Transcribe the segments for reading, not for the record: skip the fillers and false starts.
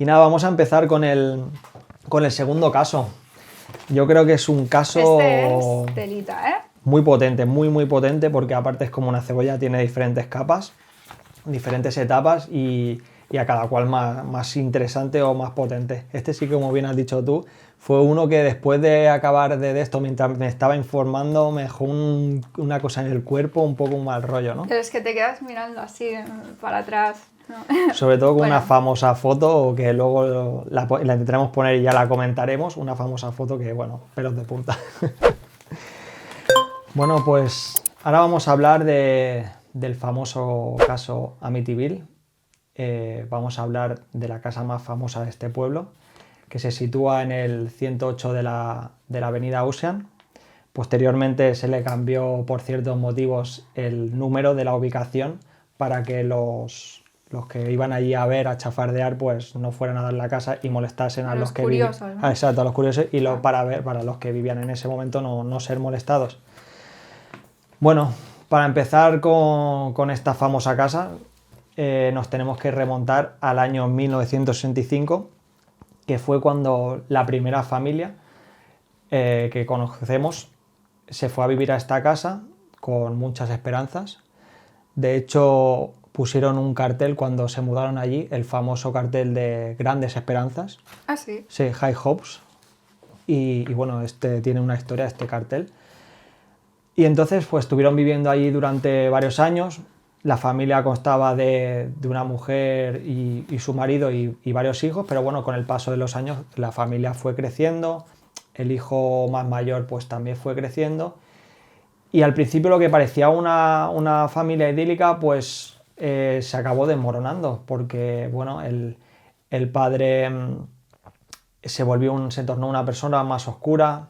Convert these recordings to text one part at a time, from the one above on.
Y nada, vamos a empezar con el segundo caso. Yo creo que es un caso Este es telita, ¿eh? muy potente, muy potente, porque aparte es como una cebolla, tiene diferentes capas, diferentes etapas y a cada cual más interesante o más potente. Este sí que, como bien has dicho tú, fue uno que después de acabar de esto, mientras me estaba informando, me dejó una cosa en el cuerpo, un poco un mal rollo, ¿no? Pero es que te quedas mirando así para atrás, ¿no? Sobre todo con Bueno. una famosa foto que luego la intentaremos poner y ya la comentaremos, una famosa foto que, bueno, pelos de punta. Bueno, pues ahora vamos a hablar del famoso caso Amityville. Vamos a hablar de la casa más famosa de este pueblo, que se sitúa en el 108 de la avenida Ocean. Posteriormente se le cambió por ciertos motivos el número de la ubicación para que los que iban allí a ver, a chafardear, pues no fueran a dar la casa y molestasen a los que vivían. Curiosos, ¿no? Exacto, a los curiosos y para los que vivían en ese momento no ser molestados. Bueno, para empezar con esta famosa casa, nos tenemos que remontar al año 1965, que fue cuando la primera familia que conocemos se fue a vivir a esta casa con muchas esperanzas. De hecho, pusieron un cartel cuando se mudaron allí, el famoso cartel de Grandes Esperanzas. Ah, sí. Sí, High Hopes. Y bueno, este tiene una historia, este cartel. Y entonces pues estuvieron viviendo allí durante varios años. La familia constaba de una mujer y su marido y varios hijos, pero bueno, con el paso de los años la familia fue creciendo, el hijo más mayor pues también fue creciendo y al principio lo que parecía una familia idílica pues se acabó desmoronando porque bueno, el padre se tornó una persona más oscura.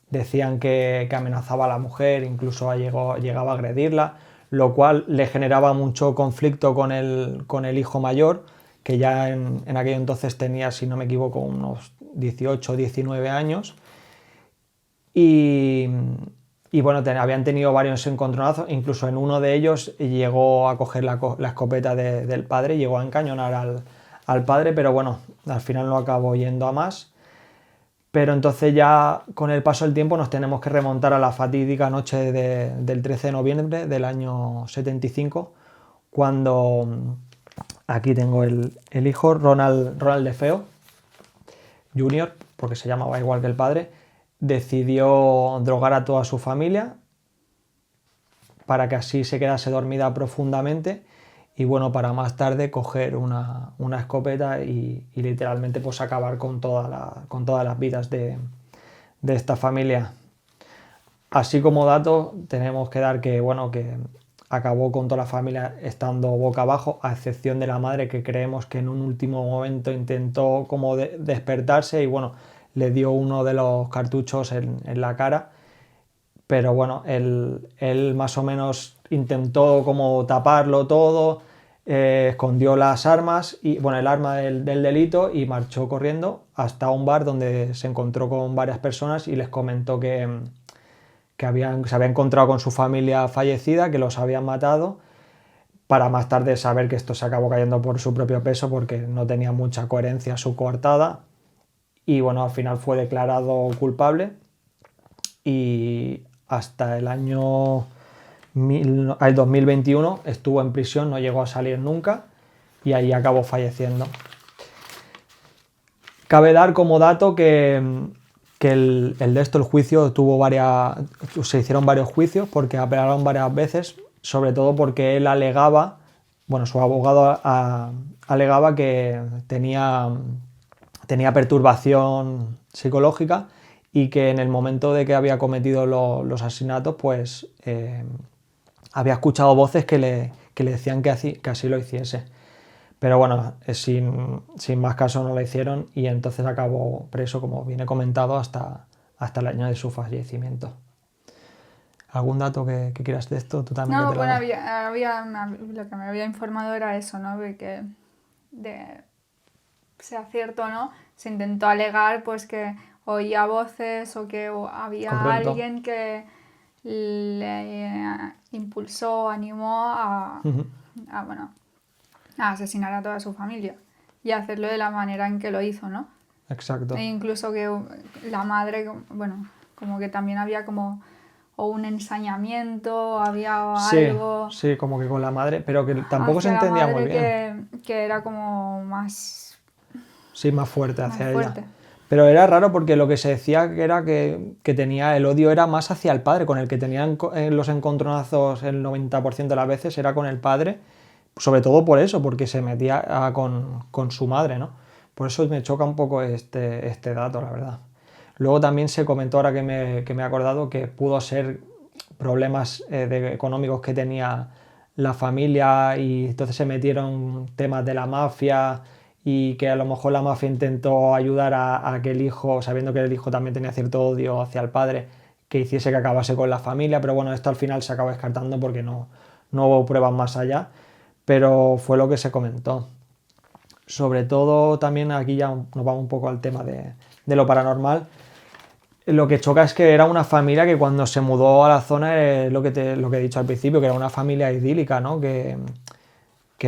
Decían que amenazaba a la mujer, incluso llegaba a agredirla, lo cual le generaba mucho conflicto con el hijo mayor, que ya en aquel entonces tenía, si no me equivoco, unos 18 o 19 años. Y bueno, habían tenido varios encontronazos, incluso en uno de ellos llegó a coger la escopeta del padre, llegó a encañonar al padre, pero bueno, al final no acabó yendo a más. Pero entonces ya con el paso del tiempo nos tenemos que remontar a la fatídica noche del 13 de noviembre del año 75, cuando aquí tengo el hijo, Ronald DeFeo Jr., porque se llamaba igual que el padre, decidió drogar a toda su familia para que así se quedase dormida profundamente y bueno, para más tarde coger una escopeta y literalmente pues acabar con todas las vidas de esta familia. Así como dato tenemos que dar que bueno, que acabó con toda la familia estando boca abajo, a excepción de la madre, que creemos que en un último momento intentó como despertarse y bueno, le dio uno de los cartuchos en la cara, pero bueno, él más o menos intentó como taparlo todo, escondió las armas, y bueno, el arma del delito, y marchó corriendo hasta un bar donde se encontró con varias personas y les comentó que se había encontrado con su familia fallecida, que los habían matado, para más tarde saber que esto se acabó cayendo por su propio peso porque no tenía mucha coherencia su coartada. Y bueno, al final fue declarado culpable y hasta el año 2021 estuvo en prisión, no llegó a salir nunca y ahí acabó falleciendo. Cabe dar como dato que el juicio se hicieron varios juicios porque apelaron varias veces, sobre todo porque él alegaba, bueno, su abogado alegaba que tenía perturbación psicológica y que en el momento de que había cometido los asesinatos, pues había escuchado voces que le decían que así lo hiciese. Pero bueno, sin más caso no lo hicieron y entonces acabó preso, como viene comentado, hasta el año de su fallecimiento. ¿Algún dato que quieras de esto? ¿Tú también? No, bueno, lo que me había informado era eso, ¿no? De que, sea cierto o no, se intentó alegar pues que oía voces o que había Correcto. alguien que le impulsó, animó a asesinar a toda su familia. y hacerlo de la manera en que lo hizo, ¿no? Exacto. E incluso que la madre, bueno, como que también había como o un ensañamiento, había algo Sí, como que con la madre, pero que tampoco se hacia la entendía muy madre bien. que era como más Sí, más fuerte hacia ella. fuerte. Pero era raro porque lo que se decía que era que tenía el odio era más hacia el padre, con el que tenían los encontronazos el 90% de las veces era con el padre, sobre todo por eso, porque se metía con su madre, ¿no? Por eso me choca un poco este dato, la verdad. Luego también se comentó, ahora que me he acordado, que pudo ser problemas económicos que tenía la familia y entonces se metieron temas de la mafia y que a lo mejor la mafia intentó ayudar a que el hijo, sabiendo que el hijo también tenía cierto odio hacia el padre, que hiciese que acabase con la familia, pero bueno, esto al final se acabó descartando porque no hubo pruebas más allá, pero fue lo que se comentó. Sobre todo también aquí ya nos vamos un poco al tema de lo paranormal. Lo que choca es que era una familia que cuando se mudó a la zona, lo que he dicho al principio, que era una familia idílica, ¿no? Que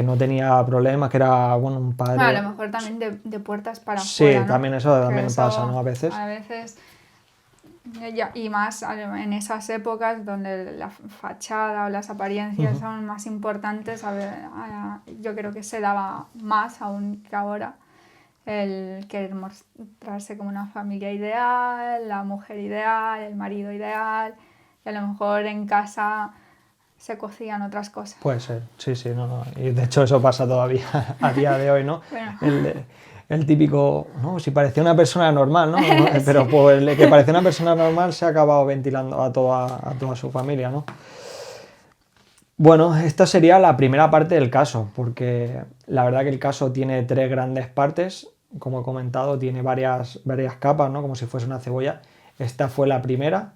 no tenía problemas, que era, bueno, un padre... Bueno, a lo mejor también de puertas para sí, afuera, ¿no? también eso también Que pasa, ¿no? A veces. A veces, y más en esas épocas donde la fachada o las apariencias son más importantes, yo creo que se daba más aún que ahora el querer mostrarse como una familia ideal, la mujer ideal, el marido ideal, y a lo mejor en casa se cocían otras cosas. Puede ser, sí, no. Y de hecho eso pasa todavía a día de hoy, ¿no? Bueno. El típico, no, si parecía una persona normal, ¿no? Pero pues el que parecía una persona normal se ha acabado ventilando a toda su familia, ¿no? Bueno, esta sería la primera parte del caso, porque la verdad que el caso tiene 3 grandes partes, como he comentado, tiene varias capas, ¿no? Como si fuese una cebolla. Esta fue la primera.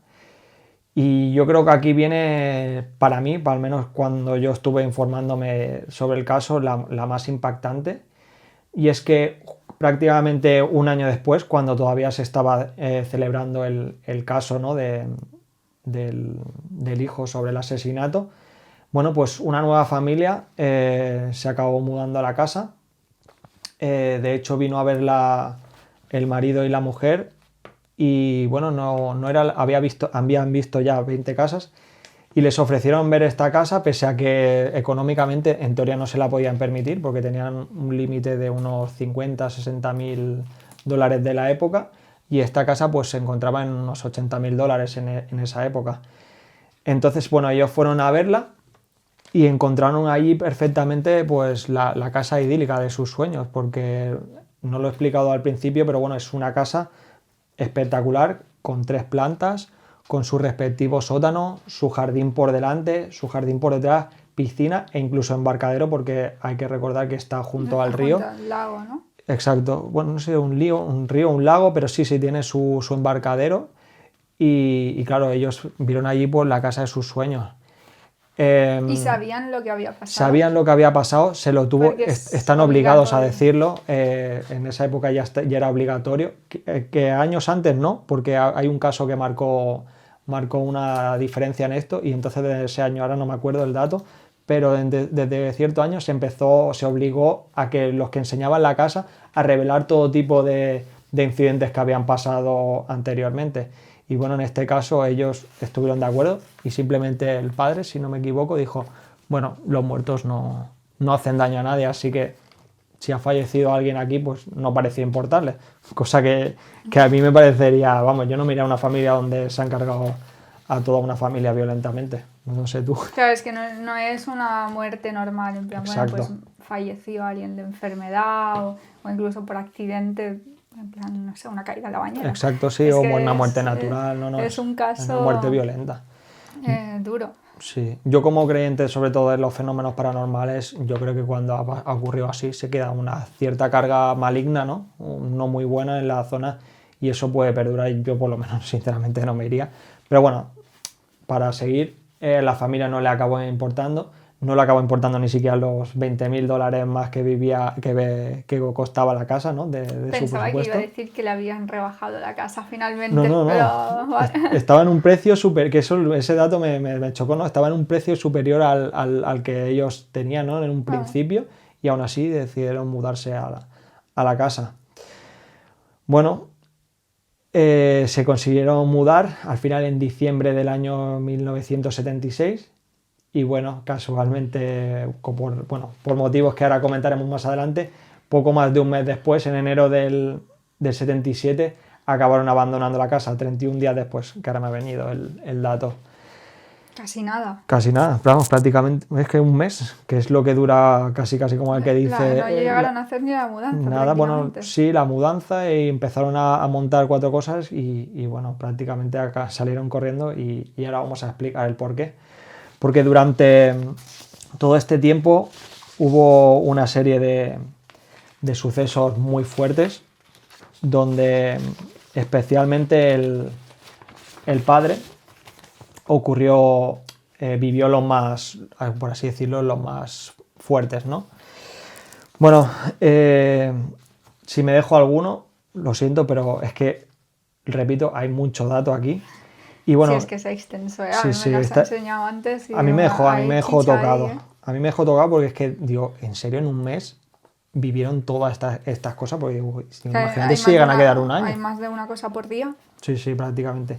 Y yo creo que aquí viene, para mí, al menos cuando yo estuve informándome sobre el caso, la más impactante. Y es que prácticamente un año después, cuando todavía se estaba celebrando el caso, ¿no? del hijo sobre el asesinato, bueno, pues una nueva familia se acabó mudando a la casa. De hecho, vino a verla el marido y la mujer. Y bueno, habían visto ya 20 casas y les ofrecieron ver esta casa, pese a que económicamente en teoría no se la podían permitir porque tenían un límite de unos 50-60 mil dólares de la época, y esta casa pues se encontraba en unos 80.000 dólares en esa época. Entonces, bueno, ellos fueron a verla y encontraron allí perfectamente pues la casa idílica de sus sueños, porque no lo he explicado al principio, pero bueno, es una casa espectacular, con 3 plantas, con su respectivo sótano, su jardín por delante, su jardín por detrás, piscina e incluso embarcadero, porque hay que recordar que está junto al río. Junto al lago, ¿no? Exacto, bueno, no sé, un río, un lago, pero sí tiene su embarcadero. Y claro, ellos vieron allí pues la casa de sus sueños. Y sabían lo que había pasado. Sabían lo que había pasado, se lo tuvo, están obligados a decirlo. En esa época ya era obligatorio, que años antes no, porque hay un caso que marcó una diferencia en esto, y entonces desde ese año, ahora no me acuerdo el dato, pero desde cierto año se obligó a que los que enseñaban la casa a revelar todo tipo de incidentes que habían pasado anteriormente. Y bueno, en este caso ellos estuvieron de acuerdo y simplemente el padre, si no me equivoco, dijo, bueno, los muertos no hacen daño a nadie, así que si ha fallecido alguien aquí, pues no parecía importarle. Cosa que a mí me parecería, vamos, yo no me iría a una familia donde se han cargado a toda una familia violentamente. No sé tú. Claro, es que no es una muerte normal, en plan, bueno, pues falleció alguien de enfermedad o incluso por accidente. En plan, no sé, una caída en la bañera. Exacto, sí, o una muerte natural. Es un caso... Es una muerte violenta. Duro. Sí, yo como creyente sobre todo en los fenómenos paranormales, yo creo que cuando ha ocurrido así se queda una cierta carga maligna, ¿no? No muy buena en la zona, y eso puede perdurar, y yo por lo menos sinceramente no me iría. Pero bueno, para seguir, la familia no le acabó importando. No le acabó importando ni siquiera los 20.000 dólares más que costaba la casa, ¿no? de su presupuesto. Pensaba que iba a decir que le habían rebajado la casa finalmente. No. Pero... Estaba en un precio que ese dato me chocó, ¿no? Estaba en un precio superior al que ellos tenían, ¿no? En un principio, y aún así decidieron mudarse a a la casa. Bueno, se consiguieron mudar al final en diciembre del año 1976 y bueno, casualmente, por motivos que ahora comentaremos más adelante, poco más de un mes después, en enero del 77, acabaron abandonando la casa, 31 días después, que ahora me ha venido el dato. Casi nada. Casi nada, vamos, prácticamente, es que un mes, que es lo que dura casi como el que dice... No llegaron a hacer ni la mudanza. Nada, bueno, sí, la mudanza y empezaron a montar 4 cosas y bueno, prácticamente acá salieron corriendo y ahora vamos a explicar el por qué. Porque durante todo este tiempo hubo una serie de sucesos muy fuertes donde especialmente el padre vivió los más, por así decirlo, los más fuertes, ¿no? Bueno, si me dejo alguno, lo siento, pero es que, repito, hay mucho dato aquí. Y bueno, sí, es que es extenso, ¿eh? sí, A mí sí, me lo has enseñado antes. Y a mí me dejó tocado. Ahí, ¿eh? A mí me dejó tocado porque es que, digo, ¿en serio en un mes vivieron todas estas cosas? Porque digo, imagínate si llegan a quedar un año. ¿Hay más de una cosa por día? Sí, prácticamente.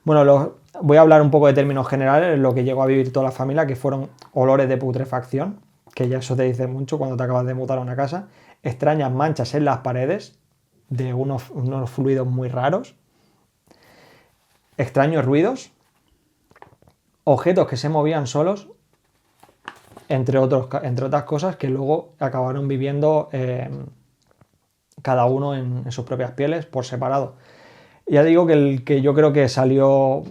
Bueno, voy a hablar un poco de términos generales, lo que llegó a vivir toda la familia, que fueron olores de putrefacción, que ya eso te dice mucho cuando te acabas de mudar a una casa, extrañas manchas en las paredes de unos fluidos muy raros, extraños ruidos, objetos que se movían solos, entre otras cosas que luego acabaron viviendo cada uno en sus propias pieles por separado. Ya digo que el que yo creo que salió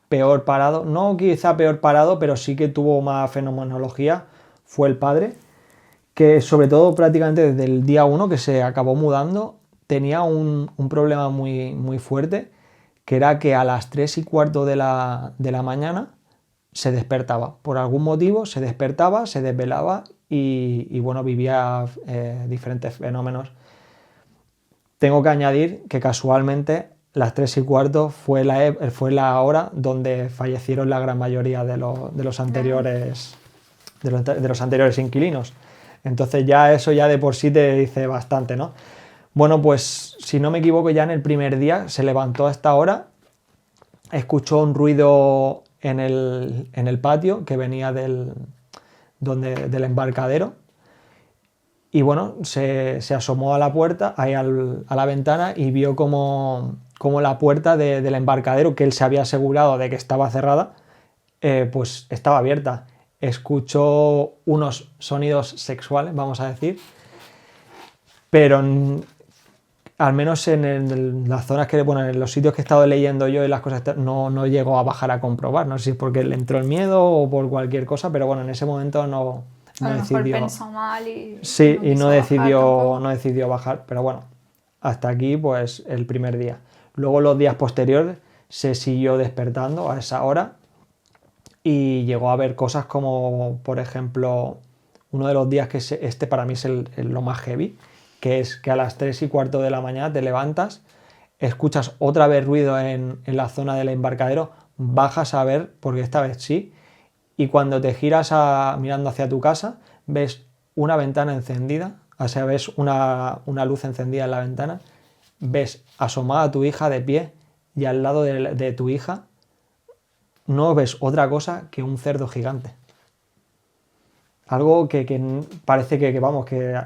peor parado, no quizá peor parado, pero sí que tuvo más fenomenología, fue el padre, que sobre todo prácticamente desde el día 1 que se acabó mudando, tenía un problema muy, muy fuerte, que era que a las 3:15 de la mañana se despertaba. Por algún motivo se despertaba, se desvelaba y bueno, vivía diferentes fenómenos. Tengo que añadir que casualmente las 3:15 fue la hora donde fallecieron la gran mayoría de los anteriores inquilinos. Entonces ya eso ya de por sí te dice bastante, ¿no? Bueno, pues si no me equivoco, ya en el primer día se levantó a esta hora, escuchó un ruido en el patio que venía del embarcadero. Y bueno, se asomó a la puerta, a la ventana y vio como la puerta del embarcadero, que él se había asegurado de que estaba cerrada, pues estaba abierta. Escuchó unos sonidos sexuales, vamos a decir, pero al menos en las zonas en los sitios que he estado leyendo yo y las cosas, no llegó a bajar a comprobar. No sé si es porque le entró el miedo o por cualquier cosa, pero bueno, en ese momento no decidió. A lo mejor pensó mal y... Sí, y no decidió bajar, pero bueno, hasta aquí pues el primer día. Luego los días posteriores se siguió despertando a esa hora y llegó a ver cosas como, por ejemplo, uno de los días que este para mí es lo más heavy, que es que a las 3:15 de la mañana te levantas, escuchas otra vez ruido en la zona del embarcadero, bajas a ver, porque esta vez sí, y cuando te giras mirando hacia tu casa, ves una ventana encendida, o sea, ves una luz encendida en la ventana, ves asomada a tu hija de pie y al lado de tu hija no ves otra cosa que un cerdo gigante. Algo que parece que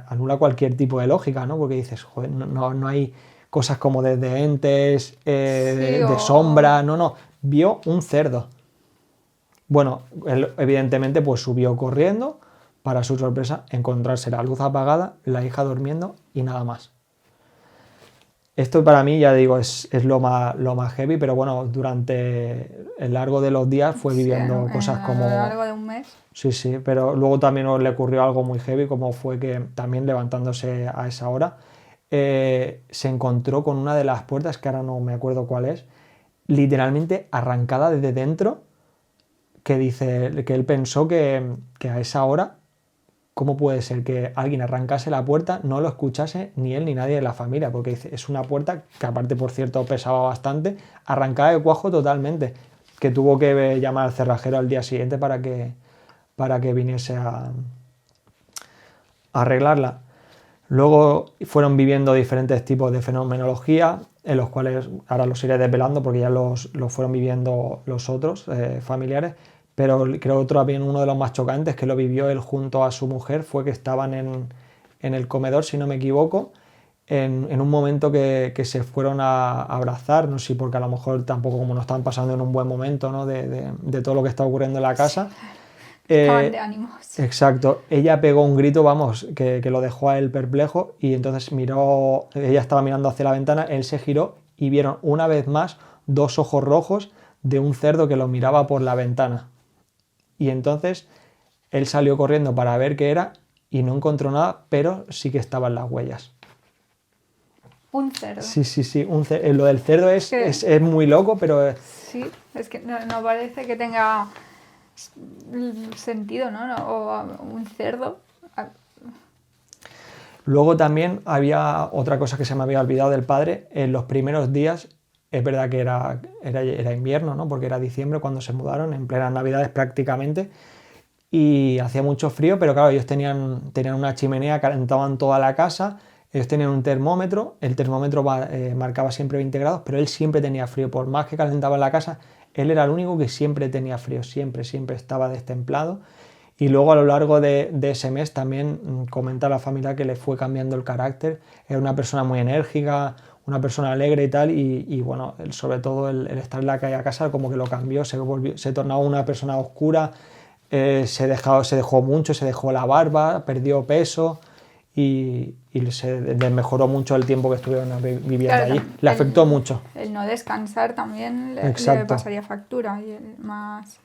anula cualquier tipo de lógica, ¿no? Porque dices, joder, no hay cosas como de entes, de sombra, no, vio un cerdo. Bueno, él evidentemente pues subió corriendo, para su sorpresa, encontrarse la luz apagada, la hija durmiendo y nada más. Esto para mí, ya digo, es lo más heavy, pero bueno, durante el largo de los días fue viviendo cosas como... A lo largo de un mes. Sí, pero luego también le ocurrió algo muy heavy, como fue que también levantándose a esa hora, se encontró con una de las puertas, que ahora no me acuerdo cuál es, literalmente arrancada desde dentro, que dice que él pensó que a esa hora, ¿cómo puede ser que alguien arrancase la puerta, no lo escuchase ni él ni nadie de la familia? Porque dice, es una puerta que aparte, por cierto, pesaba bastante, arrancada de cuajo totalmente, que tuvo que llamar al cerrajero al día siguiente para que viniese a arreglarla. Luego fueron viviendo diferentes tipos de fenomenología, en los cuales ahora los iré desvelando porque ya los fueron viviendo los otros familiares, pero creo que también uno de los más chocantes que lo vivió él junto a su mujer fue que estaban en el comedor, si no me equivoco, en un momento que se fueron a abrazar, no sé, porque a lo mejor tampoco como no estaban pasando en un buen momento, ¿no? de todo lo que está ocurriendo en la casa. Estaban de ánimos. Exacto, ella pegó un grito, vamos, que lo dejó a él perplejo y entonces miró, ella estaba mirando hacia la ventana, él se giró y vieron una vez más 2 ojos rojos de un cerdo que lo miraba por la ventana. Y entonces él salió corriendo para ver qué era y no encontró nada, pero sí que estaban las huellas. Un cerdo. Sí, lo del cerdo es muy loco, pero... Sí, es que no parece que tenga sentido, ¿no? O un cerdo. Luego también había otra cosa que se me había olvidado del padre. En los primeros días, es verdad que era invierno, ¿no? Porque era diciembre cuando se mudaron, en plenas navidades prácticamente, y hacía mucho frío, pero claro, ellos tenían una chimenea, calentaban toda la casa, ellos tenían un termómetro, el termómetro marcaba siempre 20 grados, pero él siempre tenía frío, por más que calentaba la casa, él era el único que siempre tenía frío, siempre estaba destemplado. Y luego a lo largo de ese mes también comenta la familia que le fue cambiando el carácter, era una persona muy enérgica, una persona alegre y tal, y bueno, sobre todo el estar en la calle a casa como que lo cambió, se tornaba una persona oscura, se dejó mucho, se dejó la barba, perdió peso y se desmejoró mucho el tiempo que estuvieron viviendo Claro, allí. Le afectó mucho. El no descansar también le pasaría factura. Y más...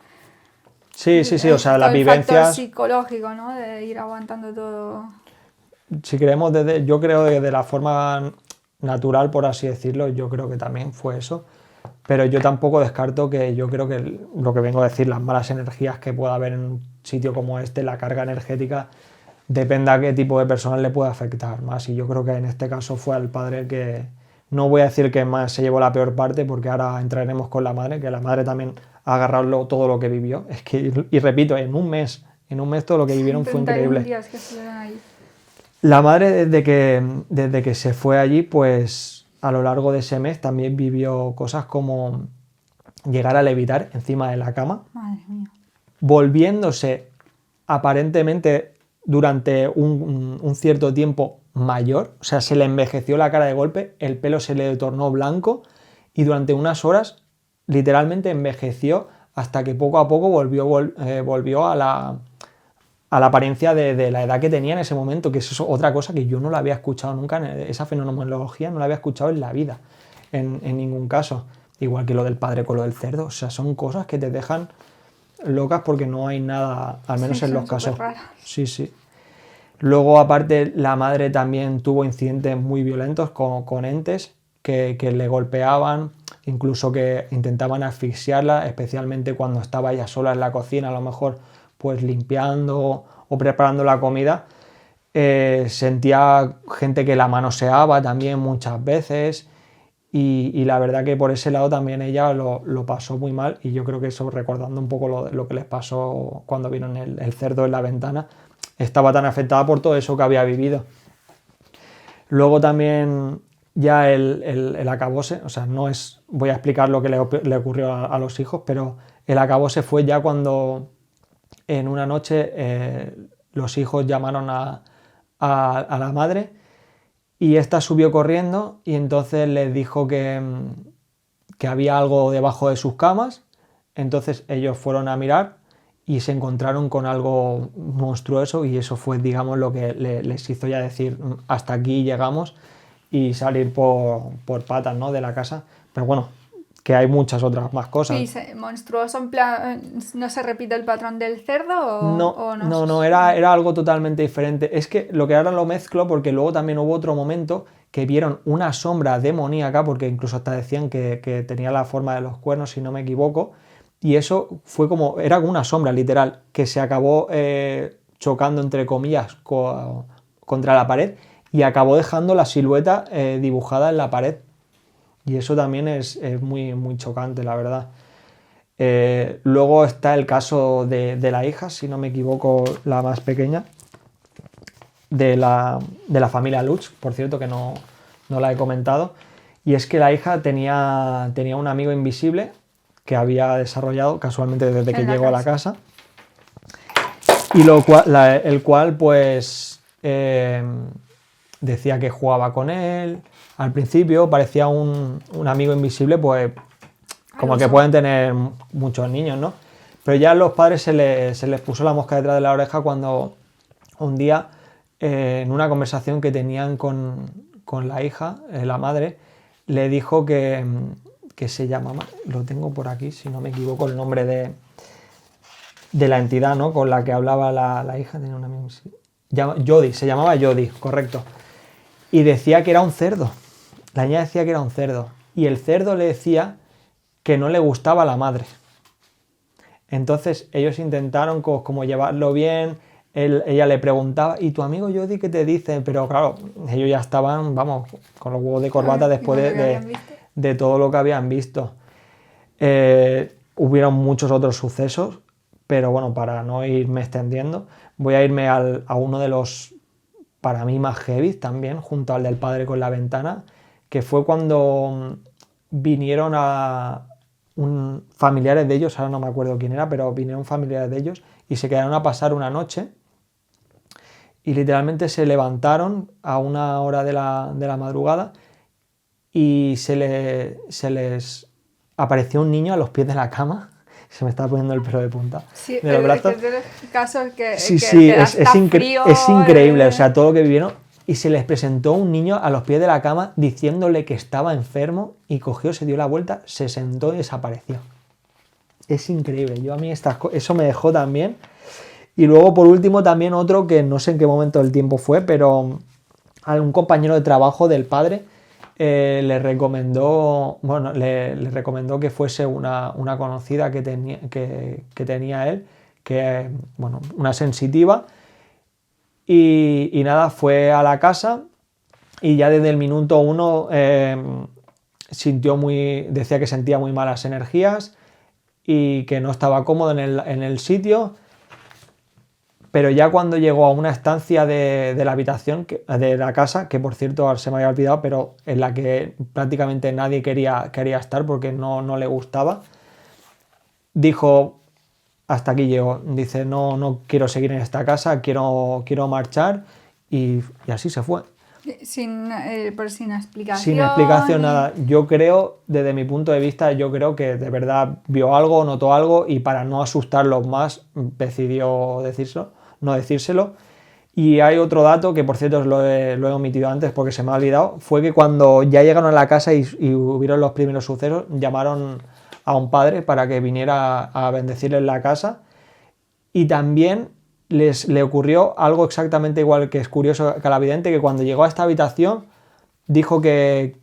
Sí, o sea, las vivencias... El factor psicológico, ¿no? De ir aguantando todo. Si queremos, yo creo de la forma natural, por así decirlo, yo creo que también fue eso. Pero yo tampoco descarto que yo creo que lo que vengo a decir, las malas energías que pueda haber en un sitio como este, la carga energética, depende a qué tipo de personas le puede afectar más. Y yo creo que en este caso fue al padre que, no voy a decir que más se llevó la peor parte, porque ahora entraremos con la madre, que la madre también ha agarrado todo lo que vivió. Es que, y repito, en un mes todo lo que vivieron fue increíble. Días que estuvieron ahí. La madre, desde que se fue allí, pues a lo largo de ese mes también vivió cosas como llegar a levitar encima de la cama, Madre mía. volviéndose aparentemente durante un cierto tiempo mayor, o sea, se le envejeció la cara de golpe, el pelo se le tornó blanco y durante unas horas literalmente envejeció hasta que poco a poco volvió a la apariencia de la edad que tenía en ese momento, que eso es otra cosa que yo no la había escuchado nunca, esa fenomenología no la había escuchado en la vida, en ningún caso. Igual que lo del padre con lo del cerdo, o sea, son cosas que te dejan locas porque no hay nada, al menos en los casos. Sí. Luego, aparte, la madre también tuvo incidentes muy violentos con entes que le golpeaban, incluso que intentaban asfixiarla, especialmente cuando estaba ella sola en la cocina, a lo mejor pues limpiando o preparando la comida. Sentía gente que la manoseaba también muchas veces y la verdad que por ese lado también ella lo pasó muy mal y yo creo que eso, recordando un poco lo que les pasó cuando vieron el cerdo en la ventana, estaba tan afectada por todo eso que había vivido. Luego también ya el acabose, o sea, no es, voy a explicar lo que le ocurrió a los hijos, pero el acabose fue ya cuando en una noche los hijos llamaron a la madre y esta subió corriendo y entonces les dijo que había algo debajo de sus camas. Entonces ellos fueron a mirar y se encontraron con algo monstruoso y eso fue, digamos, lo que les hizo ya decir hasta aquí llegamos y salir por patas, ¿no?, de la casa. Pero bueno, que hay muchas otras más cosas. Sí, monstruoso, en plan, ¿no se repite el patrón del cerdo o no? No, era algo totalmente diferente. Es que lo que ahora lo mezclo porque luego también hubo otro momento que vieron una sombra demoníaca, porque incluso hasta decían que tenía la forma de los cuernos, si no me equivoco, y eso fue era como una sombra literal, que se acabó chocando, entre comillas, contra la pared y acabó dejando la silueta dibujada en la pared. Y eso también es muy, muy chocante, la verdad. Luego está el caso de la hija, si no me equivoco, la más pequeña. de la familia Lutz, por cierto, que no la he comentado, y es que la hija tenía un amigo invisible que había desarrollado casualmente desde que llegó a la casa, y el cual pues decía que jugaba con él. Al principio parecía un amigo invisible, pues como el que pueden tener muchos niños, ¿no? Pero ya a los padres se les puso la mosca detrás de la oreja cuando un día, en una conversación que tenían con la hija, la madre, le dijo que se llamaba, lo tengo por aquí, si no me equivoco, el nombre de la entidad, ¿no?, con la que hablaba la hija, tenía una Jody, se llamaba Jody, correcto. Y decía que era un cerdo. La niña decía que era un cerdo. Y el cerdo le decía que no le gustaba a la madre. Entonces ellos intentaron como llevarlo bien. Ella le preguntaba, ¿y tu amigo Jody qué te dice? Pero claro, ellos ya estaban, vamos, con los huevos de corbata después de todo lo que habían visto. Hubieron muchos otros sucesos, pero bueno, para no irme extendiendo, voy a irme a uno de los, para mí, más heavy también, junto al del padre con la ventana, que fue cuando vinieron familiares de ellos, ahora no me acuerdo quién era, pero vinieron familiares de ellos y se quedaron a pasar una noche y literalmente se levantaron a una hora de la madrugada y se les apareció un niño a los pies de la cama. Se me está poniendo el pelo de punta. Sí, de los brazos. De los casos que sí, te da es frío, increíble, o sea, todo lo que vivieron. Y se les presentó un niño a los pies de la cama diciéndole que estaba enfermo y cogió, se dio la vuelta, se sentó y desapareció. Es increíble. Yo a mí eso me dejó también. Y luego, por último, también otro que no sé en qué momento del tiempo fue, pero a un compañero de trabajo del padre le recomendó que fuese una conocida que tenía él, bueno, una sensitiva. Y nada, fue a la casa y ya desde el minuto 1 decía que sentía muy malas energías y que no estaba cómodo en el sitio. Pero ya cuando llegó a una estancia de la habitación, de la casa, que por cierto se me había olvidado, pero en la que prácticamente nadie quería estar porque no le gustaba, dijo, hasta aquí llego. Dice, no quiero seguir en esta casa, quiero marchar, y así se fue. Sin explicación. Sin explicación, nada. Yo creo, desde mi punto de vista, yo creo que de verdad vio algo, notó algo, y para no asustarlos más decidió no decírselo. Y hay otro dato que, por cierto, lo he omitido antes porque se me ha olvidado, fue que cuando ya llegaron a la casa y hubieron los primeros sucesos, llamaron a un padre para que viniera a bendecirles la casa, y también le ocurrió algo exactamente igual, que es curioso, que a la vidente, que cuando llegó a esta habitación dijo que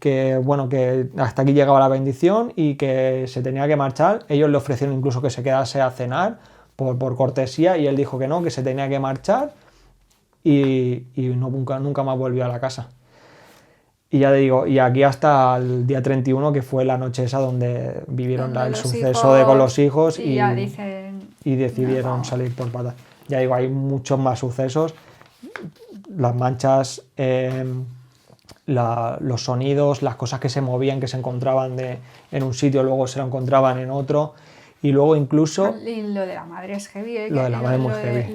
hasta aquí llegaba la bendición y que se tenía que marchar. Ellos le ofrecieron incluso que se quedase a cenar por cortesía, y él dijo que no, que se tenía que marchar, y nunca más volvió a la casa. Y ya te digo, y aquí hasta el día 31, que fue la noche esa donde vivieron el suceso con los hijos y decidieron salir por patas. Ya digo, hay muchos más sucesos, las manchas, los sonidos, las cosas que se movían, que se encontraban en un sitio, luego se lo encontraban en otro, y luego incluso... Y lo de la madre es heavy, Lo de la madre es muy heavy.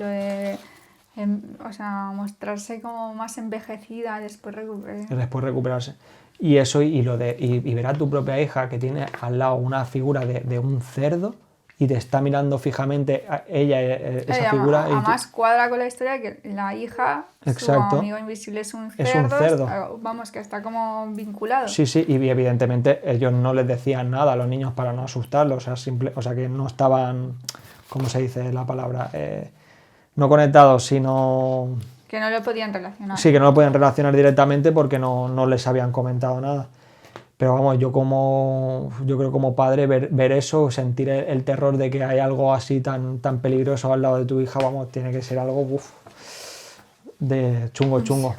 Mostrarse como más envejecida, después recuperarse. Y eso, y ver a tu propia hija que tiene al lado una figura de un cerdo y te está mirando fijamente a ella, esa figura. Además cuadra con la historia que la hija, exacto, su amigo invisible es un cerdo. Vamos, que está como vinculado. Sí, y evidentemente ellos no les decían nada a los niños para no asustarlos, o sea que no estaban, ¿cómo se dice la palabra? No conectados, sino... Que no lo podían relacionar. Sí, que no lo podían relacionar directamente porque no les habían comentado nada. Pero vamos, yo creo como padre, ver eso, sentir el terror de que hay algo así tan peligroso al lado de tu hija, vamos, tiene que ser algo de chungo.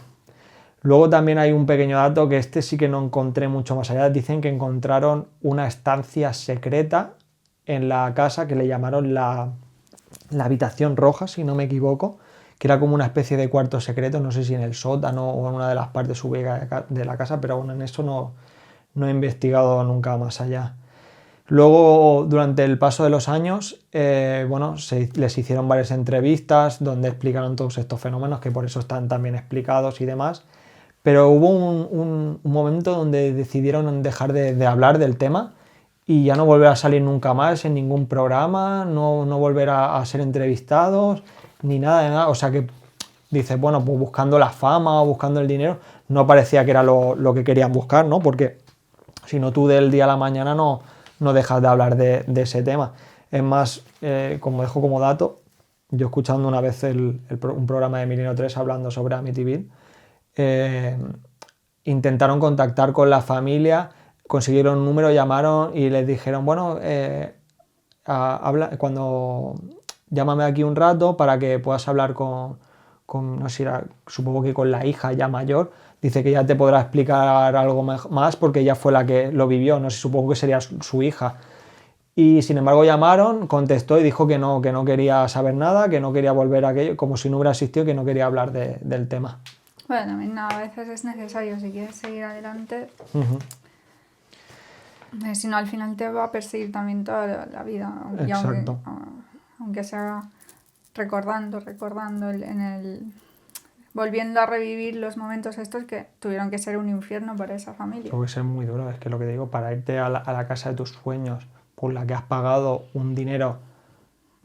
Luego también hay un pequeño dato que sí que no encontré mucho más allá. Dicen que encontraron una estancia secreta en la casa que le llamaron la habitación roja, si no me equivoco, que era como una especie de cuarto secreto, no sé si en el sótano o en una de las partes ubicadas de la casa, pero bueno, en eso no he investigado nunca más allá. Luego, durante el paso de los años, bueno, les hicieron varias entrevistas donde explicaron todos estos fenómenos, que por eso están también explicados y demás. Pero hubo un momento donde decidieron dejar de hablar del tema y ya no volver a salir nunca más en ningún programa, no volver a ser entrevistados, ni nada de nada. O sea que dices, bueno, pues buscando la fama o buscando el dinero, no parecía que era lo que querían buscar, ¿no? Porque si no, tú del día a la mañana no dejas de hablar de ese tema. Es más, como dejo como dato, yo escuchando una vez un programa de Milenio 3 hablando sobre Amityville, intentaron contactar con la familia, consiguieron un número, llamaron y les dijeron, bueno, llámame aquí un rato para que puedas hablar no sé, supongo que con la hija ya mayor. Dice que ya te podrá explicar algo más porque ella fue la que lo vivió, no sé, supongo que sería su hija. Y sin embargo llamaron, contestó y dijo que no quería saber nada, que no quería volver a aquello, como si no hubiera existido, que no quería hablar del tema. Bueno, también a veces es necesario si quieres seguir adelante. Uh-huh. Si no, al final te va a perseguir también toda la vida. Exacto. Aunque sea recordando volviendo a revivir los momentos estos que tuvieron que ser un infierno para esa familia. Tuvo que ser muy duro, es que lo que te digo, para irte a la casa de tus sueños, por la que has pagado un dinero.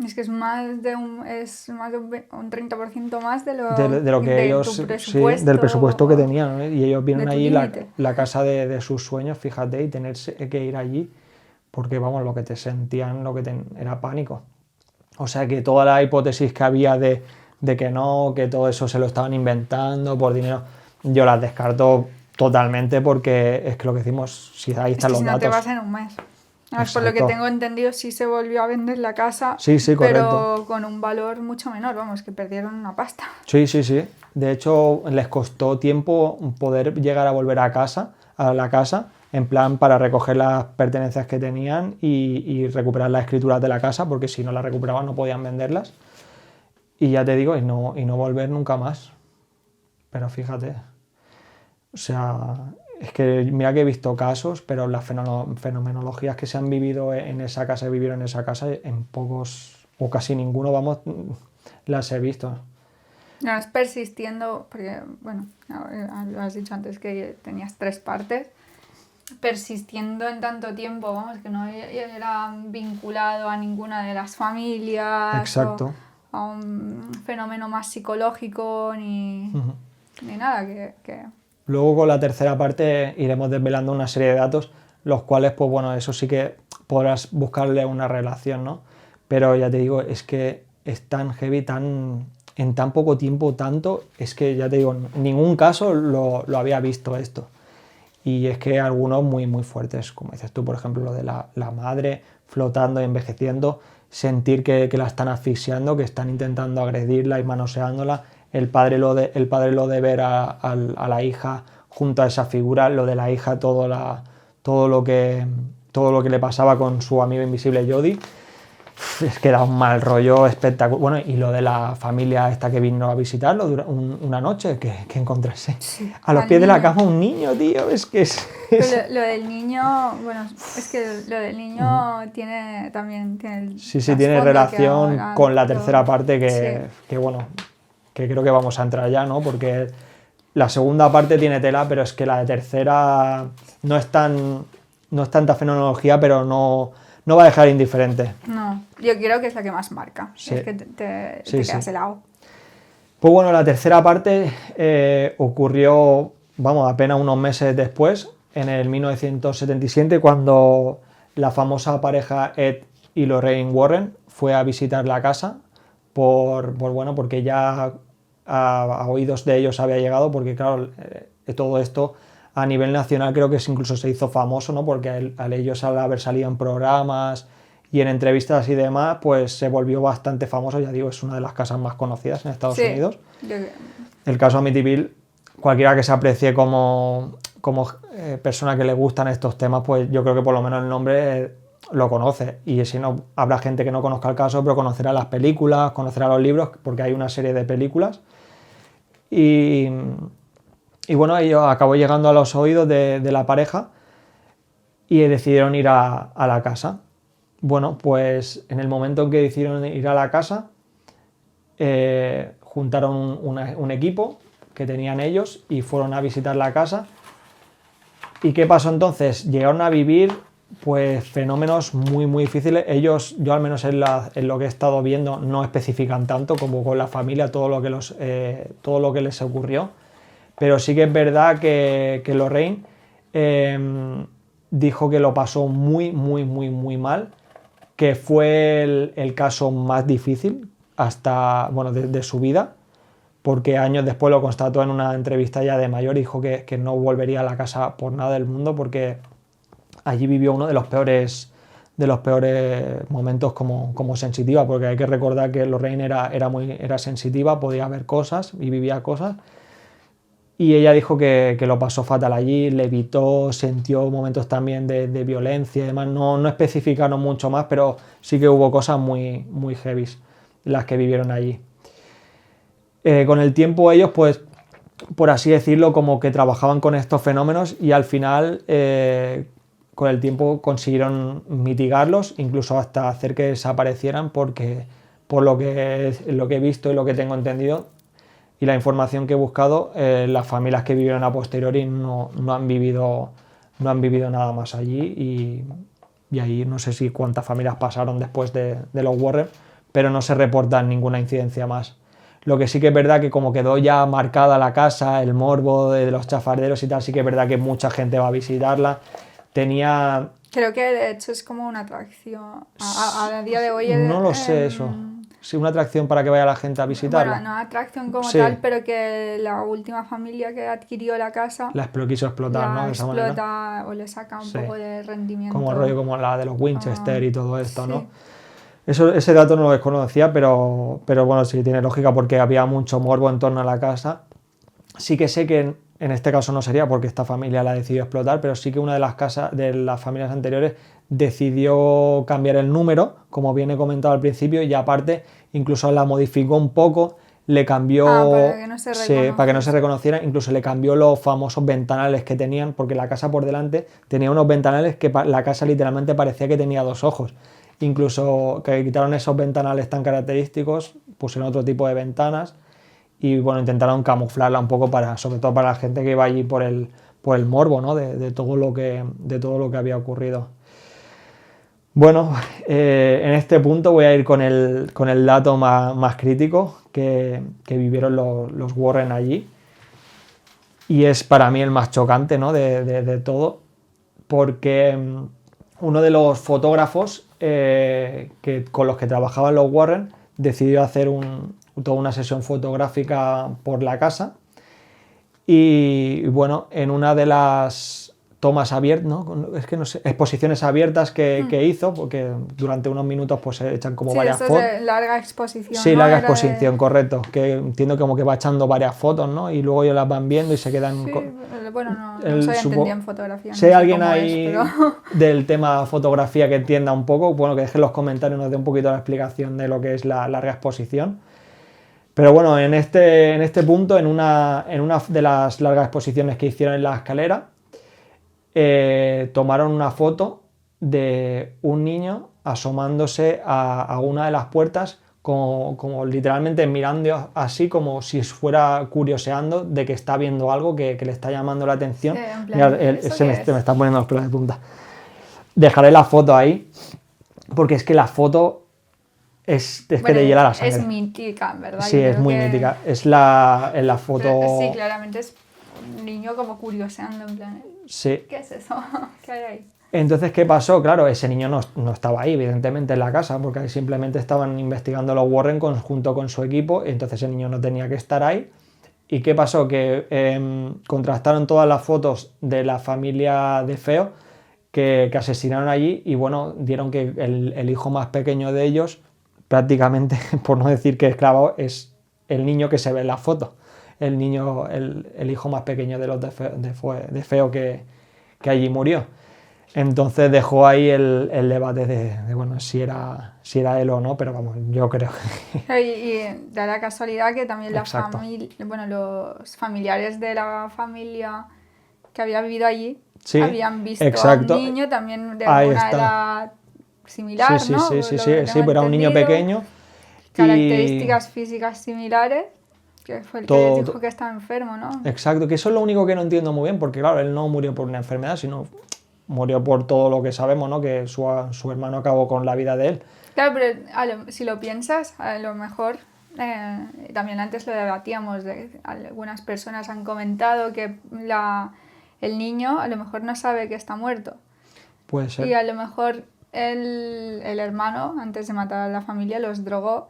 Es que es más de un 30% más de lo que ellos, sí, del presupuesto que tenían, ¿no? Y ellos vieron allí la casa de sus sueños, fíjate, y tener que ir allí, porque vamos, lo que te sentían, era pánico. O sea que toda la hipótesis que había de que no, que todo eso se lo estaban inventando por dinero, yo las descarto totalmente, porque es que lo que decimos, si ahí están los datos. Si no te vas en un mes. Por lo que tengo entendido, sí se volvió a vender la casa, sí, pero correcto, con un valor mucho menor, vamos, que perdieron una pasta. Sí. De hecho, les costó tiempo poder llegar a volver a la casa, en plan para recoger las pertenencias que tenían y recuperar las escrituras de la casa, porque si no las recuperaban no podían venderlas. Y ya te digo, y no volver nunca más. Pero fíjate, o sea, es que mira que he visto casos, pero las fenomenologías que se han vivido en esa casa, vivieron en esa casa, en pocos o casi ninguno, vamos, las he visto. No, es persistiendo, porque, bueno, lo has dicho antes que tenías 3 partes, persistiendo en tanto tiempo, vamos, que no era vinculado a ninguna de las familias. Exacto. A un fenómeno más psicológico ni nada que... Luego con la tercera parte iremos desvelando una serie de datos, los cuales, pues bueno, eso sí que podrás buscarle una relación, ¿no? Pero ya te digo, es que es tan heavy, en tan poco tiempo, tanto, es que ya te digo, en ningún caso lo había visto esto. Y es que algunos muy, muy fuertes, como dices tú, por ejemplo, lo de la madre flotando y envejeciendo, sentir que la están asfixiando, que están intentando agredirla y manoseándola, el padre lo de ver a la hija junto a esa figura, lo de la hija, todo lo que le pasaba con su amigo invisible Jodie, es que da un mal rollo espectacular. Bueno, y lo de la familia esta que vino a visitarlo una noche, que encontrarse a los pies de la cama un niño, tío, es que es... Lo del niño, bueno, es que lo del niño tiene tiene relación con la tercera parte que bueno, que creo que vamos a entrar ya, ¿no? Porque la segunda parte tiene tela, pero es que la tercera no es tanta fenomenología, pero no va a dejar indiferente. No, yo creo que es la que más marca. Sí. Es que te quedas helado. Pues bueno, la tercera parte ocurrió, vamos, apenas unos meses después, en el 1977, cuando la famosa pareja Ed y Lorraine Warren fue a visitar la casa porque ya a oídos de ellos había llegado, porque claro, todo esto a nivel nacional creo que incluso se hizo famoso, ¿no? Porque ellos al haber salido en programas y en entrevistas y demás, pues se volvió bastante famoso. Ya digo, es una de las casas más conocidas en Estados Unidos. El caso Amityville, cualquiera que se aprecie como persona que le gustan estos temas, pues yo creo que por lo menos el nombre lo conoce. Y si no, habrá gente que no conozca el caso, pero conocerá las películas, conocerá los libros, porque hay una serie de películas. Y bueno, ello acabó llegando a los oídos de la pareja y decidieron ir a la casa. Bueno, pues en el momento en que decidieron ir a la casa, juntaron un equipo que tenían ellos y fueron a visitar la casa. ¿Y qué pasó entonces? Llegaron a vivir pues fenómenos muy muy difíciles. Ellos, yo al menos en lo que he estado viendo, no especifican tanto como con la familia todo lo que les ocurrió, pero sí que es verdad que Lorraine dijo que lo pasó muy muy muy muy mal, que fue el caso más difícil hasta, bueno, de su vida, porque años después lo constató en una entrevista ya de mayor y dijo que no volvería a la casa por nada del mundo, porque allí vivió uno de los peores momentos como sensitiva, porque hay que recordar que Lorraine era sensitiva, podía ver cosas y vivía cosas, y ella dijo que lo pasó fatal allí, levitó, sintió momentos también de violencia y demás. No especificaron mucho más, pero sí que hubo cosas muy, muy heavies las que vivieron allí. Con el tiempo ellos, pues, por así decirlo, como que trabajaban con estos fenómenos y al final, con el tiempo consiguieron mitigarlos, incluso hasta hacer que desaparecieran, porque por lo que he visto y lo que tengo entendido y la información que he buscado, las familias que vivieron a posteriori no han vivido nada más allí, y ahí no sé si cuántas familias pasaron después de los Warren, pero no se reporta ninguna incidencia más. Lo que sí que es verdad que como quedó ya marcada la casa, el morbo de los chafarderos y tal, sí que es verdad que mucha gente va a visitarla. Creo que de hecho es como una atracción. A día de hoy... No lo sé eso. Sí, una atracción para que vaya la gente a visitarla. Bueno, no atracción como tal, pero que la última familia que adquirió la casa... quiso explotar, ¿no? De esa manera. Explota o le saca un poco de rendimiento. Como rollo como la de los Winchester y todo esto, ¿no? Ese dato no lo desconocía, pero bueno, sí tiene lógica porque había mucho morbo en torno a la casa. Sí que sé que en este caso no sería porque esta familia la decidió explotar, pero sí que una de las familias anteriores decidió cambiar el número, como bien he comentado al principio, y aparte incluso la modificó un poco, le cambió para que no se reconociera, incluso le cambió los famosos ventanales que tenían, porque la casa por delante tenía unos ventanales que la casa literalmente parecía que tenía dos ojos. Incluso que quitaron esos ventanales tan característicos, pusieron otro tipo de ventanas y bueno, intentaron camuflarla un poco sobre todo para la gente que iba allí por el morbo, ¿no? de todo lo que había ocurrido. Bueno, en este punto voy a ir con el dato más crítico que vivieron los Warren allí, y es para mí el más chocante, ¿no? de todo, porque uno de los fotógrafos con los que trabajaban los Warren decidió hacer toda una sesión fotográfica por la casa, y bueno, en una de las tomas abiertas, ¿no? Es que no sé, exposiciones abiertas que hizo, porque durante unos minutos pues se echan como varias fotos. Sí, larga exposición. Sí, larga exposición, correcto, que entiendo como que va echando varias fotos, ¿no? Y luego ellos las van viendo y se quedan... Sí, bueno, no soy entendida en fotografía. Si hay alguien ahí del tema fotografía que entienda un poco, bueno, que deje en los comentarios, nos dé un poquito la explicación de lo que es la larga exposición. Pero bueno, en este punto, en una de las largas exposiciones que hicieron en la escalera, tomaron una foto de un niño asomándose a una de las puertas, como literalmente mirando así, como si fuera curioseando de que está viendo algo que le está llamando la atención. Plan, me está poniendo los pelos de punta. Dejaré la foto ahí, porque es que la foto es que te hiela la sangre. Es mítica, ¿verdad? Sí, es muy mítica. Es en la foto... Sí, claramente es un niño como curioseando, en plan... Sí. ¿Qué es eso? ¿Qué hay ahí? Entonces, ¿qué pasó? Claro, ese niño no estaba ahí, evidentemente, en la casa, porque simplemente estaban investigando los Warren junto con su equipo, y entonces el niño no tenía que estar ahí. ¿Y qué pasó? Que contrastaron todas las fotos de la familia de Feo que asesinaron allí, y bueno, dieron que el hijo más pequeño de ellos, prácticamente, por no decir que es clavado, es el niño que se ve en la foto. El niño, el hijo más pequeño de los de Feo que allí murió. Entonces dejó ahí el debate bueno, si era él o no, pero vamos, yo creo que... Y da la casualidad que también Exacto. los familiares de la familia que había vivido allí Sí, habían visto a un exacto. niño también de Ahí una está. edad Sí, similar, sí, ¿no? sí, sí, Lo sí, que sí, tengo pero era un niño entendido, pequeño y características físicas similares, que fue el que les dijo todo... que estaba enfermo, ¿no? Exacto, que eso es lo único que no entiendo muy bien, porque claro, él no murió por una enfermedad, sino murió por todo lo que sabemos, ¿no? Que su hermano acabó con la vida de él. Claro, pero si lo piensas, a lo mejor, también antes lo debatíamos, algunas personas han comentado que el niño a lo mejor no sabe que está muerto. Puede Y ser. a lo mejor el hermano, antes de matar a la familia, los drogó.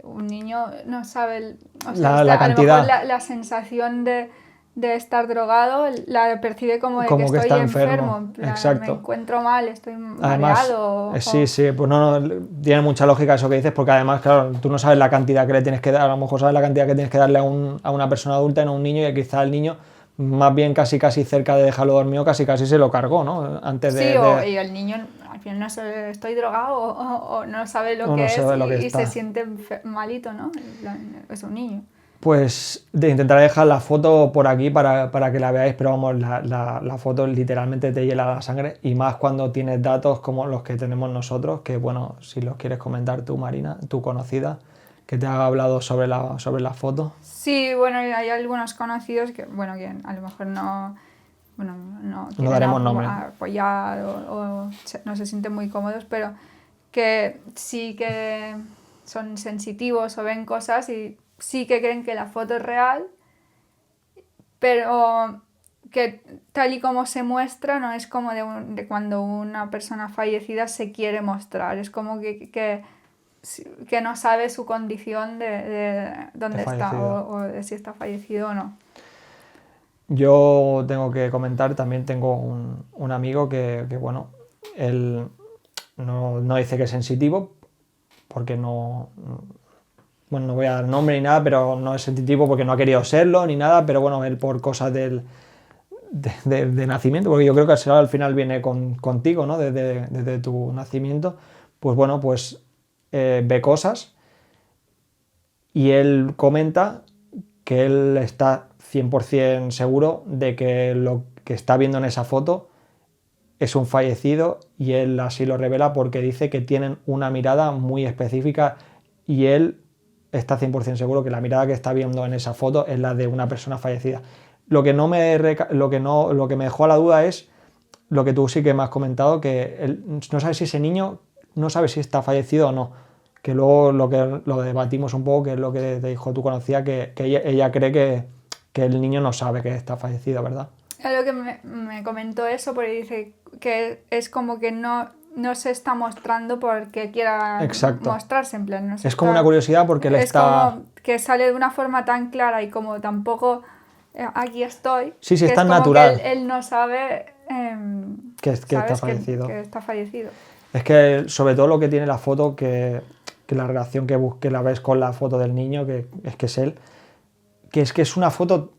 Un niño no sabe, o sea, La a lo mejor cantidad, la sensación de estar drogado la percibe como de que como que estoy está enfermo, enfermo. en plan, me Exacto. encuentro mal, estoy Además, mareado. sí, sí, pues no, tiene mucha lógica eso que dices, porque además, claro, tú no sabes la cantidad que le tienes que dar, a lo mejor sabes la cantidad que tienes que darle a una persona adulta y no a un niño, y quizá el niño, más bien casi cerca de dejarlo dormido, casi se lo cargó, ¿no? Antes Sí, y el niño al final no sabe, estoy drogado o no sabe lo o no que es sabe lo que y se está. siente malito, ¿no? En plan, es un niño. Pues intentaré dejar la foto por aquí para que la veáis, pero vamos, la foto literalmente te hiela la sangre, y más cuando tienes datos como los que tenemos nosotros, que bueno, si los quieres comentar tú, Marina, tu conocida, que te ha hablado sobre la foto. Sí, bueno, hay algunos conocidos que, bueno, que a lo mejor no, bueno, no No quieren daremos nombre. apoyar no se sienten muy cómodos, pero que sí que son sensitivos o ven cosas y sí que creen que la foto es real, pero que tal y como se muestra no es como de cuando una persona fallecida se quiere mostrar, es como que no sabe su condición de De dónde está fallecido. o de si está fallecido o no. Yo tengo que comentar, también tengo un amigo que, bueno, él no dice que es sensitivo, porque no, bueno, no voy a dar nombre ni nada, pero no es sensitivo porque no ha querido serlo ni nada, pero bueno, él por cosas de nacimiento, porque yo creo que al final viene contigo, ¿no? Desde tu nacimiento, pues bueno, pues ve cosas, y él comenta que él está 100% seguro de que lo que está viendo en esa foto es un fallecido, y él así lo revela porque dice que tienen una mirada muy específica, y él está 100% seguro que la mirada que está viendo en esa foto es la de una persona fallecida. Lo que, no me, lo que me dejó a la duda es lo que tú sí que me has comentado, que él no sabe si ese niño no sabe si está fallecido o no, que luego lo debatimos un poco, que es lo que te dijo tu conocida, que ella cree que el niño no sabe que está fallecido, ¿verdad? Es lo que me comentó eso, porque dice que es como que no se está mostrando porque quiera Exacto. mostrarse, en plan, no se Es como una está... curiosidad porque él Es está... como que sale de una forma tan clara y como tampoco aquí estoy, Sí, sí, que es es tan como que natural él no sabe, que está ¿sabes? fallecido. Que está fallecido. Es que sobre todo lo que tiene la foto, que la relación que la ves con la foto del niño, que es él, que es una foto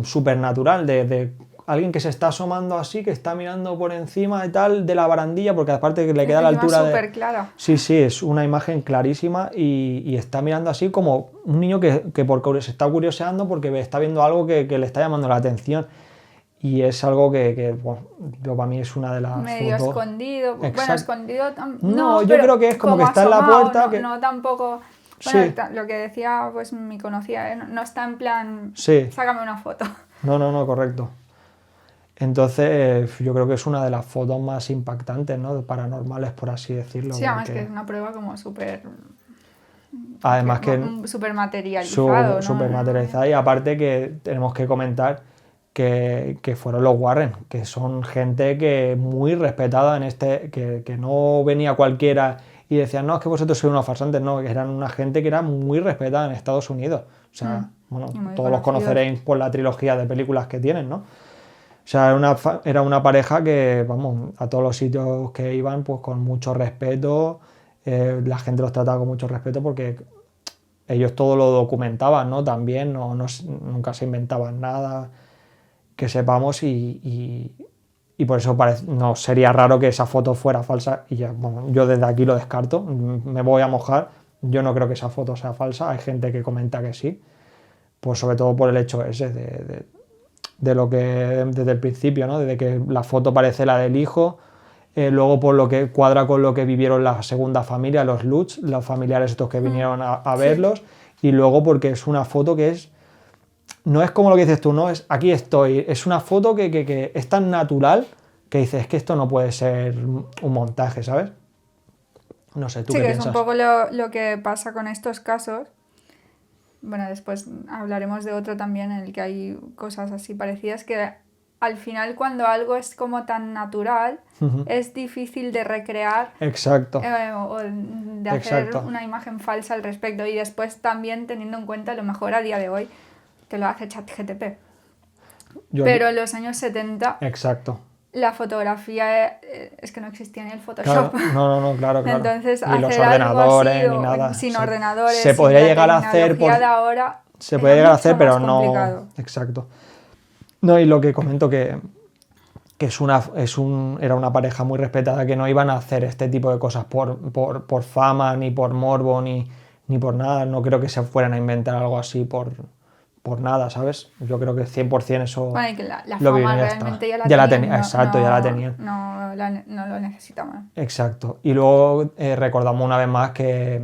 súper natural de alguien que se está asomando así, que está mirando por encima y tal de la barandilla, porque aparte que le queda a la Encima altura de... súper clara. Sí, sí, es una imagen clarísima, y está mirando así como un niño que se está curioseando porque está viendo algo que le está llamando la atención. Y es algo bueno, para mí es una de las Medio fotos... escondido. Bueno, Exacto. escondido No, no, yo pero creo que es como que como está en la asomado, puerta, no, que... no tampoco. Bueno, Sí, lo que decía pues mi conocida, no está en plan, sí, sácame una foto. no, correcto. Entonces, yo creo que es una de las fotos más impactantes, ¿no? Paranormales, por así decirlo, Sí, además que porque es una prueba como súper además que súper materializado, ¿no? súper materializada, y aparte que tenemos que comentar que fueron los Warren, que son gente que muy respetada en que no venía cualquiera y decían, no, es que vosotros sois unos farsantes, no, que eran una gente que era muy respetada en Estados Unidos. O sea, bueno, Y muy todos los conocidos. conoceréis por la trilogía de películas que tienen, ¿no? O sea, era una pareja que, vamos, a todos los sitios que iban, pues con mucho respeto, la gente los trataba con mucho respeto porque ellos todo lo documentaban, ¿no? También, nunca se inventaban nada que sepamos, y por eso no sería raro que esa foto fuera falsa. Y ya, bueno, yo desde aquí lo descarto, me voy a mojar. Yo no creo que esa foto sea falsa. Hay gente que comenta que sí, pues sobre todo por el hecho ese de lo que desde el principio, ¿no? Desde que la foto parece la del hijo, luego por lo que cuadra con lo que vivieron la segunda familia, los Lutz, los familiares estos que vinieron a verlos, y luego porque es una foto que no es como lo que dices tú, no es aquí estoy, es una foto que es tan natural que dices, es que esto no puede ser un montaje, ¿sabes? No sé, ¿tú Sí, qué que es piensas? un poco lo que pasa con estos casos. Bueno, después hablaremos de otro también en el que hay cosas así parecidas, que al final cuando algo es como tan natural, es difícil de recrear Exacto, o de hacer exacto. una imagen falsa al respecto. Y después también teniendo en cuenta, a lo mejor a día de hoy, te lo hace ChatGPT. Pero en los años 70 Exacto. la fotografía es que no existía ni el Claro, Photoshop. no, claro. Entonces, Ni los hacer algo así ordenadores, ni nada. sin ordenadores, Se sin podría la llegar a hacer tecnología de ahora, se era podría llegar a mucho hacer, pero más no. complicado. Exacto. No, y lo que comento que era una pareja muy respetada, que no iban a hacer este tipo de cosas por fama, ni por morbo, ni por nada. No creo que se fueran a inventar algo así por nada, ¿sabes? Yo creo que 100% eso Bueno, y que la lo fama vivieron y ya realmente está. ya la tenían. tenían, exacto, ya la tenían. No lo necesitaban. Exacto. Y luego recordamos una vez más que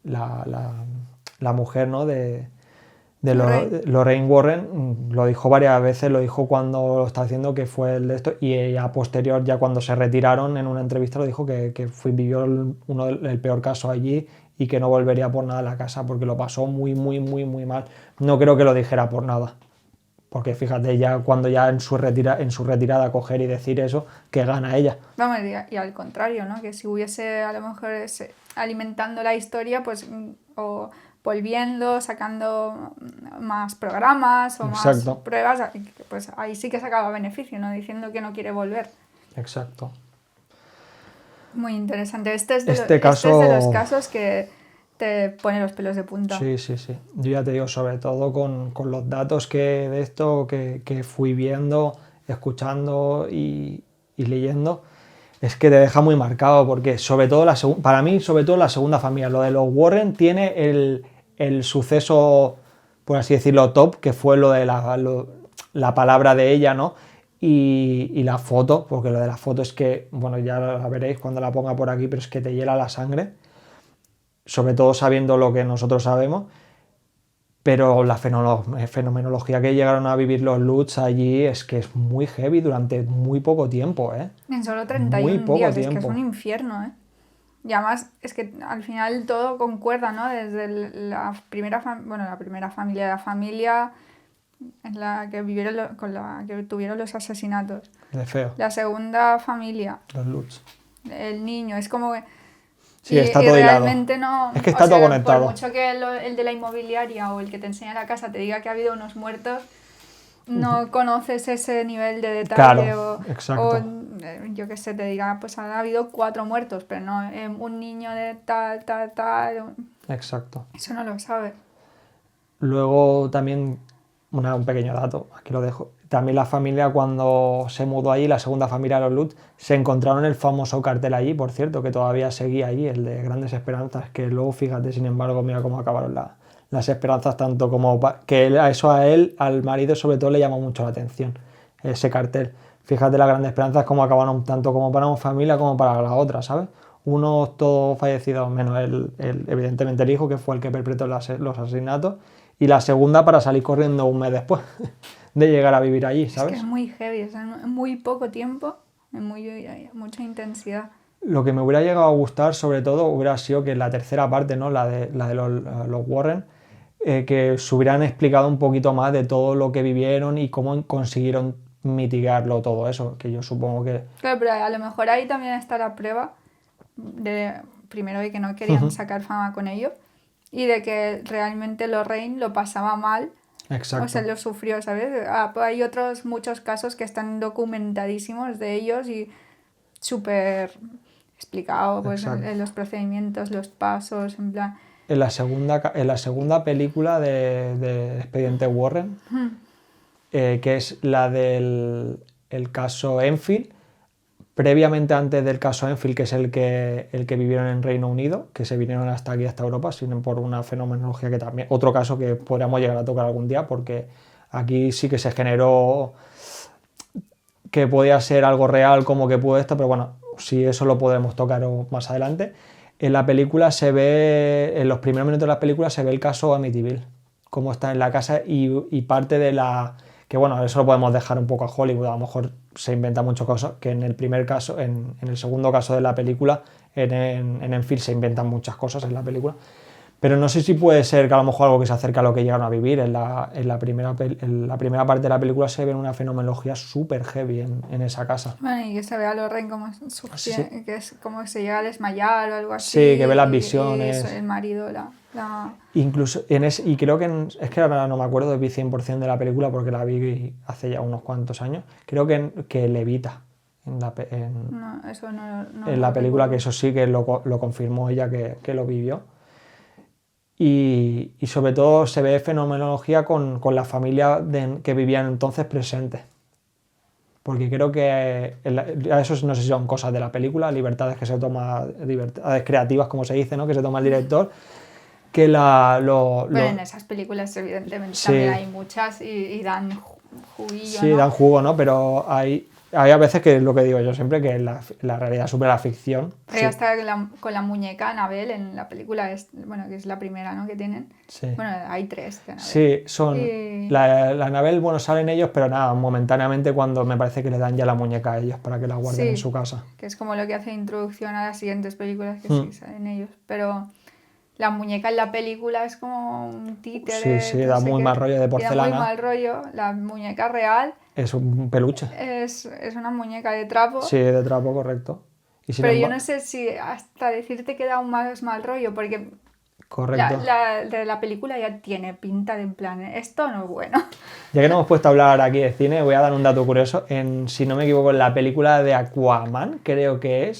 la mujer, ¿no? de Lorraine Warren lo dijo varias veces, lo dijo cuando lo estaba haciendo, que fue el de esto, y ella posterior, ya cuando se retiraron en una entrevista, lo dijo que vivió el peor caso allí y que no volvería por nada a la casa porque lo pasó muy, muy, muy, muy mal. No creo que lo dijera por nada. Porque fíjate, ya cuando ya en su retirada coger y decir eso, que gana ella. Vamos, y al contrario, ¿no? Que si hubiese a lo mejor alimentando la historia, pues, o volviendo, sacando más programas o Exacto. más pruebas, pues ahí sí que sacaba beneficio, ¿no? Diciendo que no quiere volver. Exacto. Muy interesante. Este es Este de caso... los casos que te pone los pelos de punta. Sí. Yo ya te digo, sobre todo con los datos de esto que fui viendo, escuchando y leyendo, es que te deja muy marcado, porque sobre todo para mí, sobre todo la segunda familia, lo de los Warren tiene el suceso, por así decirlo, top, que fue lo de la palabra de ella, ¿no? Y la foto, porque lo de la foto es que, bueno, ya la veréis cuando la ponga por aquí, pero es que te hiela la sangre, sobre todo sabiendo lo que nosotros sabemos. Pero la fenomenología que llegaron a vivir los Lutz allí es que es muy heavy durante muy poco tiempo, ¿eh? En solo Muy 31 poco días, es que es tiempo. un infierno, ¿eh? Y además es que al final todo concuerda, ¿no? Desde la primera familia, la familia en la que vivieron con la que tuvieron los asesinatos. De feo, La segunda familia, los Lutz. el niño, es como que... Sí, está todo hilado. realmente no... Es que está todo conectado. Por mucho que el de la inmobiliaria o el que te enseña la casa te diga que ha habido unos muertos, no conoces ese nivel de detalle. Claro, exacto. Yo qué sé, te diga, pues ha habido 4 muertos, pero no un niño de tal. Exacto. Eso no lo sabes. Luego también, un pequeño dato, aquí lo dejo. También la familia, cuando se mudó allí, la segunda familia de los Lutz, se encontraron el famoso cartel allí, por cierto, que todavía seguía allí, el de Grandes Esperanzas, que luego, fíjate, sin embargo, mira cómo acabaron las esperanzas, tanto como que eso a él, al marido sobre todo, le llamó mucho la atención, ese cartel. Fíjate las Grandes Esperanzas cómo acabaron tanto como para una familia como para la otra, ¿sabes? Unos todos fallecidos, menos evidentemente el hijo, que fue el que perpetró los asesinatos, y la segunda para salir corriendo un mes después de llegar a vivir allí, ¿sabes? Es que es muy heavy, o sea, en muy poco tiempo, mucha intensidad. Lo que me hubiera llegado a gustar, sobre todo, hubiera sido que en la tercera parte, ¿no? La de los Warren, que se hubieran explicado un poquito más de todo lo que vivieron y cómo consiguieron mitigarlo todo eso, que yo supongo que... Claro, pero a lo mejor ahí también está la prueba primero de que no querían sacar fama con ello y de que realmente Lorraine lo pasaba mal. Exacto. O sea, lo sufrió, ¿sabes? Hay muchos casos que están documentadísimos de ellos y súper explicado, pues, en los procedimientos, los pasos, en plan... En la segunda película de Expediente Warren, que es la del el caso Enfield, previamente antes del caso Enfield, que es el que vivieron en Reino Unido, que se vinieron hasta aquí, hasta Europa, sino por una fenomenología que también, otro caso que podríamos llegar a tocar algún día, porque aquí sí que se generó que podía ser algo real como que pudo esto, pero bueno, si eso lo podemos tocar más adelante. En la película se ve, en los primeros minutos de la película se ve el caso Amityville, cómo está en la casa y parte de la... Que bueno, eso lo podemos dejar un poco a Hollywood, a lo mejor se inventa muchas cosas, que en el primer caso, en el segundo caso de la película, en Enfield se inventan muchas cosas en la película. Pero no sé si puede ser que a lo mejor algo que se acerca a lo que llegaron a vivir. En la primera parte de la película se ve una fenomenología súper heavy en esa casa. Bueno, y que se ve a Lorraine como, Sí. que es como se llega a desmayar o algo así. Sí, que ve las y visiones. eso, el marido Incluso y creo que es que ahora no me acuerdo de 100% de la película porque la vi hace ya unos cuantos años. Creo que levita en la película, que eso sí que lo confirmó ella que lo vivió. Y sobre todo se ve fenomenología con la familia que vivían entonces presente. Porque creo que eso no sé si son cosas de la película, libertades que se toma, libertades creativas, como se dice, ¿no? Que se toma el director. Que Pero en esas películas evidentemente sí. También hay muchas y dan juguillo, sí, ¿no? dan jugo, ¿no? Pero hay a veces que es lo que digo yo siempre, que la realidad supera la ficción. Pero ya está con la muñeca Annabelle en la película, bueno, que es la primera, ¿no? Que tienen. Sí. Bueno, hay 3 de Annabelle. Sí, son... La Annabelle, bueno, salen ellos, pero nada, momentáneamente cuando me parece que le dan ya la muñeca a ellos para que la guarden en su casa. Que es como lo que hace introducción a las siguientes películas, que sí salen ellos. Pero la muñeca en la película es como un títere. Sí, da muy mal rollo de porcelana. Da muy mal rollo. La muñeca real... Es un peluche. Es una muñeca de trapo. Sí, de trapo, correcto. Pero yo no sé si hasta decirte que da un más mal rollo, porque correcto. La película ya tiene pinta de en plan, esto no es bueno. Ya que no hemos puesto a hablar aquí de cine, voy a dar un dato curioso. Si no me equivoco, en la película de Aquaman, creo que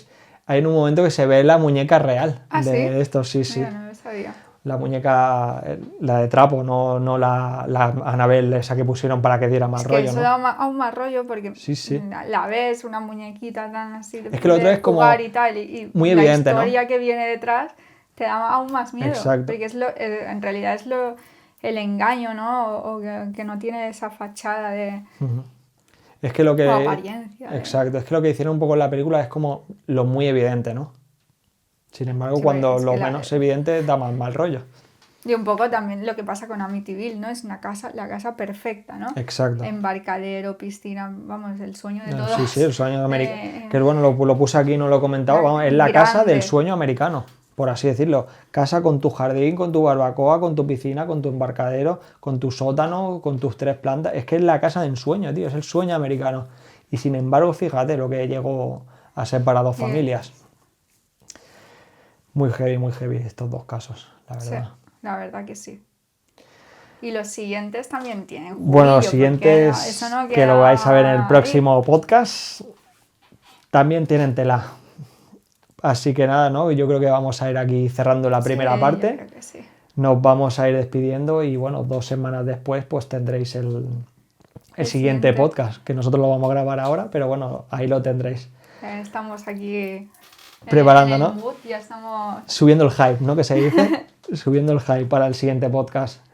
hay en un momento que se ve la muñeca real. ¿Sí? Estos, sí. Mira, no lo sabía. La muñeca, la de trapo, no la Annabelle esa que pusieron para que diera más rollo. Eso da aún más rollo porque sí. la ves, una muñequita tan así es que lo otro es como y tal, y muy evidente, la historia ¿no? que viene detrás te da aún más miedo. Exacto. Porque en realidad es el engaño, ¿no? O que no tiene esa fachada de... Es que lo que... O apariencia. Exacto, es que lo que hicieron un poco en la película es como lo muy evidente, ¿no? Sin embargo, cuando lo menos evidente da más mal rollo. Y un poco también lo que pasa con Amityville, ¿no? Es la casa perfecta, ¿no? Exacto. Embarcadero, piscina, vamos, el sueño de todos. Sí, el sueño americano. Que bueno, lo puse aquí, no lo he comentado. Vamos, es la casa del sueño americano, por así decirlo. Casa con tu jardín, con tu barbacoa, con tu piscina, con tu embarcadero, con tu sótano, con tus 3 plantas. Es que es la casa del sueño, tío, es el sueño americano. Y sin embargo, fíjate lo que llegó a ser para 2 familias. Muy heavy estos 2 casos, la verdad. Sí, la verdad que sí. Y los siguientes también tienen juguillo. Bueno, los siguientes, que lo vais a ver en el próximo podcast, también tienen tela. Así que nada, ¿no? Yo creo que vamos a ir aquí cerrando la primera parte. Yo creo que sí. Nos vamos a ir despidiendo y bueno, 2 semanas después pues tendréis el siguiente podcast, que nosotros lo vamos a grabar ahora, pero bueno, ahí lo tendréis. Estamos aquí... preparando, ¿no? Ya estamos... Subiendo el hype, ¿no? Que se dice. Subiendo el hype para el siguiente podcast.